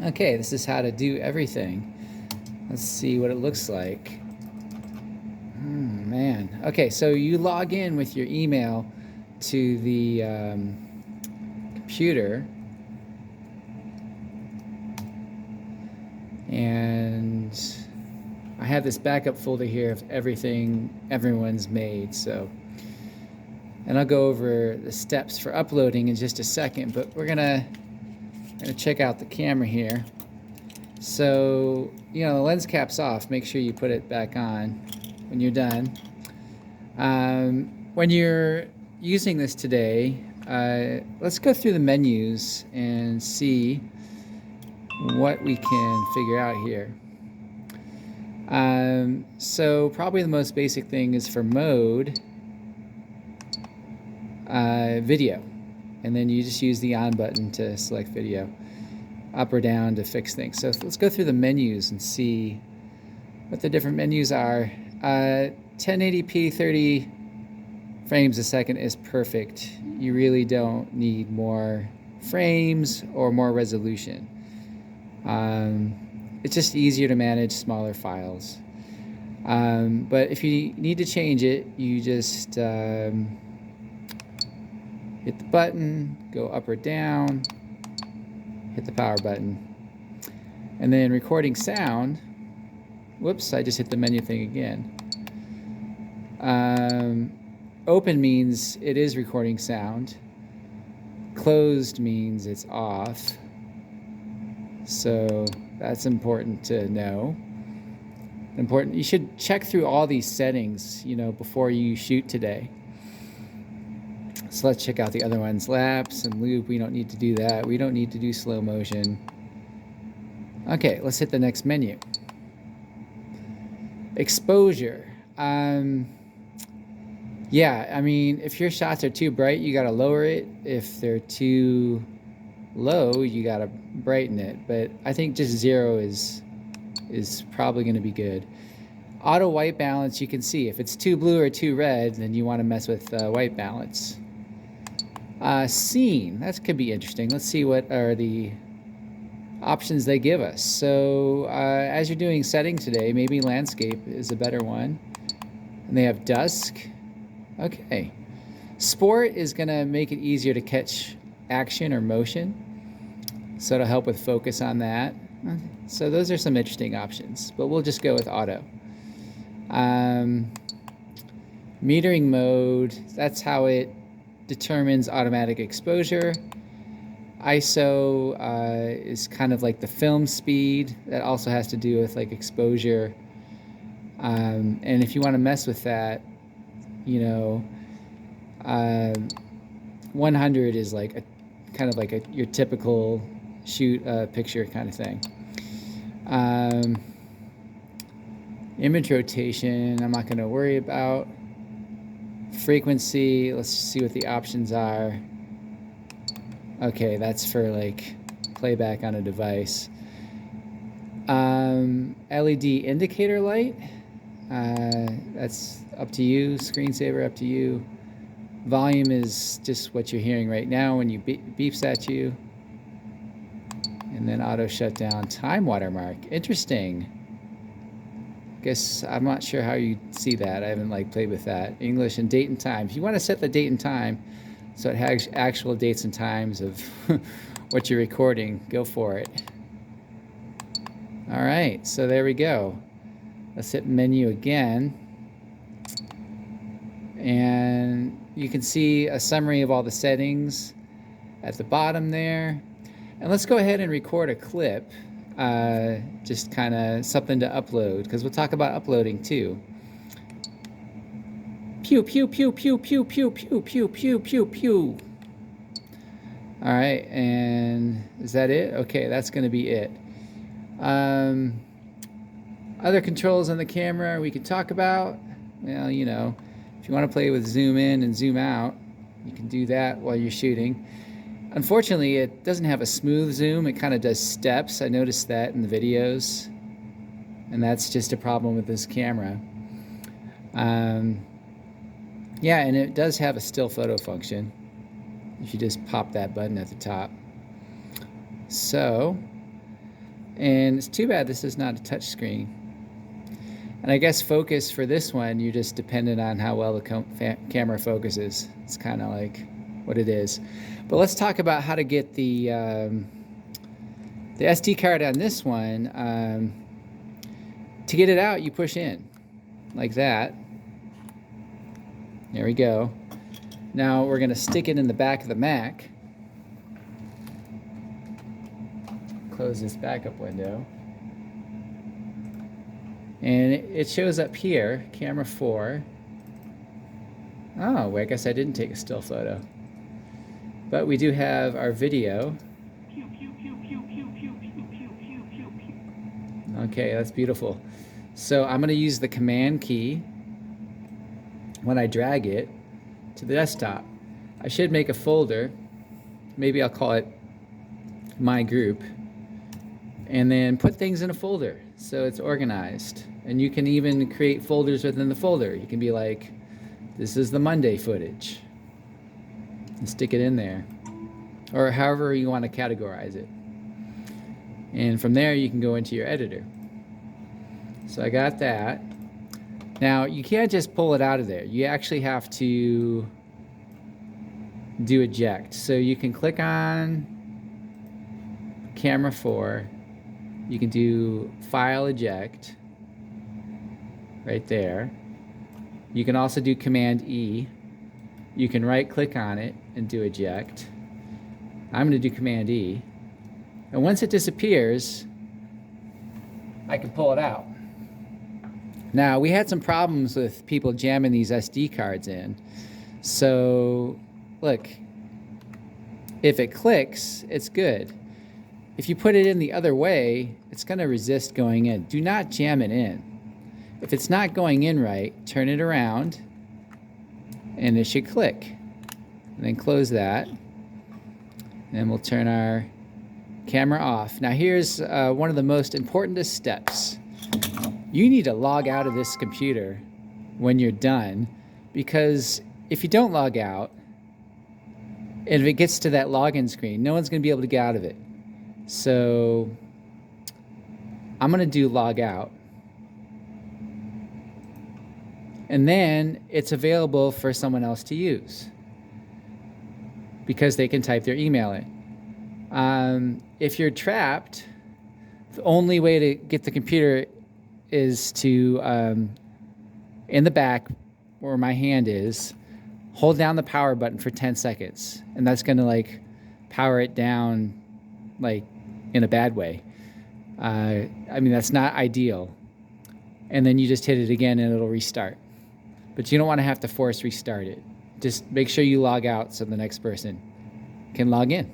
Okay, this is how to do everything. Let's see what it looks like. Man. Okay, so you log in with your email to the computer, and I have this backup folder here of everything everyone's made. So, and I'll go over the steps for uploading in just a second, but we're gonna check out the camera here. So, the lens cap's off. Make sure you put it back on when you're done. When you're using this today, let's go through the menus and see what we can figure out here. So probably the most basic thing is for mode, video. And then you just use the on button to select video, up or down to fix things. So let's go through the menus and see what the different menus are. 1080p 30 frames a second is perfect. You really don't need more frames or more resolution. It's just easier to manage smaller files. But if you need to change it, you just hit the button, go up or down, hit the power button. And then recording sound, whoops, I just hit the menu thing again. Open means it is recording sound. Closed means it's off. So that's important to know. You should check through all these settings, before you shoot today. So let's check out the other ones. Lapse and loop, we don't need to do that. We don't need to do slow motion. Okay, let's hit the next menu. Exposure. Yeah, I mean, if your shots are too bright, you gotta lower it. If they're too low, you gotta brighten it. But I think just 0 is probably gonna be good. Auto white balance, you can see if it's too blue or too red, then you want to mess with white balance. Scene, that could be interesting. Let's see what are the options they give us. So as you're doing setting today, maybe landscape is a better one. And they have dusk. Okay. Sport is going to make it easier to catch action or motion. So it'll help with focus on that. So those are some interesting options, but we'll just go with auto. Metering mode, that's how it determines automatic exposure. ISO is kind of like the film speed. That also has to do with like exposure. And if you want to mess with that, 100 is like your typical shoot picture kind of thing. Image rotation, I'm not going to worry about. Frequency, let's see what the options are. Okay, that's for like playback on a device. LED indicator light, that's up to you. Screensaver, up to you. Volume is just what you're hearing right now when you beeps at you. And then auto shutdown. Time watermark, interesting. Guess I'm not sure how you see that. I haven't played with that. English and date and time. If you want to set the date and time so it has actual dates and times of what you're recording, go for it. All right, so there we go. Let's hit menu again. And you can see a summary of all the settings at the bottom there. And let's go ahead and record a clip. Just kind of something to upload, because we'll talk about uploading too. Pew, pew, pew, pew, pew, pew, pew, pew, pew, pew, pew. All right, and is that it? Okay, that's going to be it. Other controls on the camera we could talk about. Well, if you want to play with zoom in and zoom out, you can do that while you're shooting. Unfortunately, it doesn't have a smooth zoom. It kind of does steps. I noticed that in the videos, and that's just a problem with this camera. Yeah, and it does have a still photo function if you just pop that button at the top. So And it's too bad this is not a touch screen. And I guess focus for this one, you're just dependent on how well the camera focuses. It's kind of like what it is. But let's talk about how to get the SD card on this one. To get it out, you push in like that. There we go. Now we're going to stick it in the back of the Mac. Close this backup window. And it shows up here, camera 4. Oh, well, I guess I didn't take a still photo. But we do have our video. Okay, that's beautiful. So I'm going to use the command key when I drag it to the desktop. I should make a folder. Maybe I'll call it My Group. And then put things in a folder so it's organized. And you can even create folders within the folder. You can be like, this is the Monday footage. And stick it in there. Or however you want to categorize it. And from there you can go into your editor. So I got that. Now you can't just pull it out of there. You actually have to do eject. So you can click on camera 4. You can do file eject right there. You can also do command E. You can right click on it and do eject. I'm going to do command E. And once it disappears, I can pull it out. Now, we had some problems with people jamming these SD cards in. So, look, if it clicks, it's good. If you put it in the other way, it's going to resist going in. Do not jam it in. If it's not going in right, turn it around, and it should click. And then close that. And we'll turn our camera off. Now here's one of the most important steps. You need to log out of this computer when you're done, because if you don't log out, and if it gets to that login screen, no one's going to be able to get out of it. So I'm going to do log out. And then it's available for someone else to use because they can type their email in. If you're trapped, the only way to get the computer is to, in the back where my hand is, hold down the power button for 10 seconds. And that's going to like power it down like in a bad way. I mean, that's not ideal. And then you just hit it again and it'll restart. But you don't want to have to force restart it. Just make sure you log out so the next person can log in.